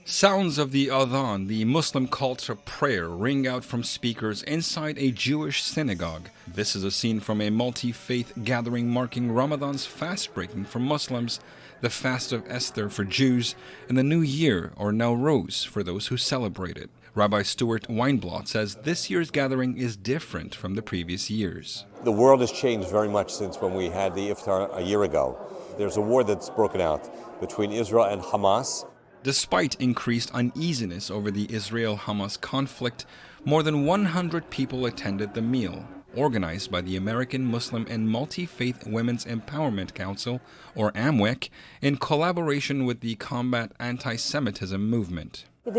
Sounds of the adhan, the Muslim call to prayer, ring out from speakers inside a Jewish synagogue. This is a scene from a multi-faith gathering marking Ramadan's fast breaking for Muslims, the fast of Esther for Jews, and the New Year, or Nowruz, for those who celebrate it. Rabbi Stuart Weinblot says this year's gathering is different from the previous years. The world has changed very much since when we had the iftar a year ago. There's a war that's broken out between Israel and Hamas. Despite increased uneasiness over the Israel-Hamas conflict, more than 100 people attended the meal, organized by the American Muslim and Multi-Faith Women's Empowerment Council, or AMWEC, in collaboration with the Combat Anti-Semitism movement. Our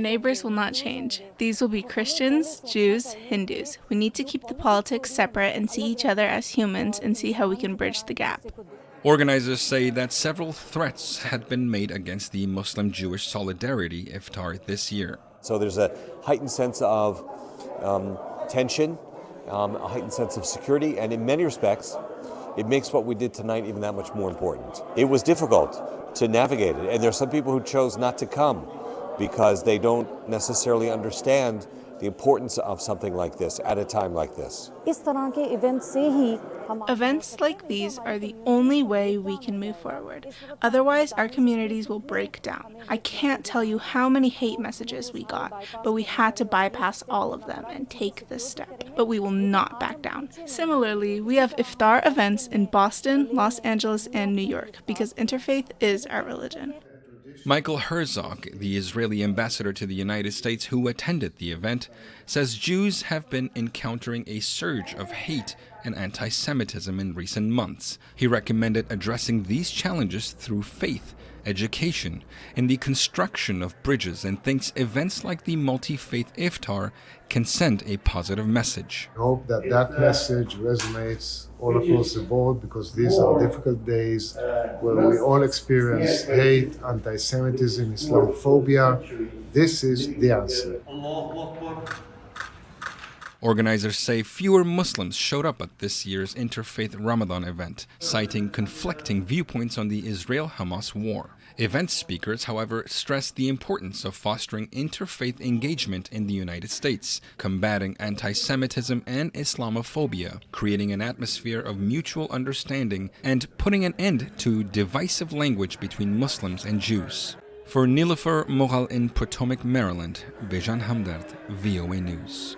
neighbors will not change. These will be Christians, Jews, Hindus. We need to keep the politics separate and see each other as humans and see how we can bridge the gap. Organizers say that several threats had been made against the Muslim-Jewish Solidarity Iftar this year. So there's a heightened sense of tension, a heightened sense of security, and in many respects, it makes what we did tonight even that much more important. It was difficult to navigate it, and there are some people who chose not to come because they don't necessarily understand the importance of something like this at a time like this. Events like these are the only way we can move forward. Otherwise, our communities will break down. I can't tell you how many hate messages we got, but we had to bypass all of them and take this step. But we will not back down. Similarly, we have iftar events in Boston, Los Angeles, and New York because interfaith is our religion. Michael Herzog, the Israeli ambassador to the United States who attended the event, says Jews have been encountering a surge of hate and anti-Semitism in recent months. He recommended addressing these challenges through faith, education, and the construction of bridges, and thinks events like the multi-faith iftar can send a positive message. I hope that message resonates all across the board, because these are difficult days where we all experience hate, anti-Semitism, Islamophobia. This is the answer. Organizers say fewer Muslims showed up at this year's interfaith Ramadan event, citing conflicting viewpoints on the Israel-Hamas war. Event speakers, however, stressed the importance of fostering interfaith engagement in the United States, combating anti-Semitism and Islamophobia, creating an atmosphere of mutual understanding, and putting an end to divisive language between Muslims and Jews. For Nilofar Mughal in Potomac, Maryland, Bejan Hamdard, VOA News.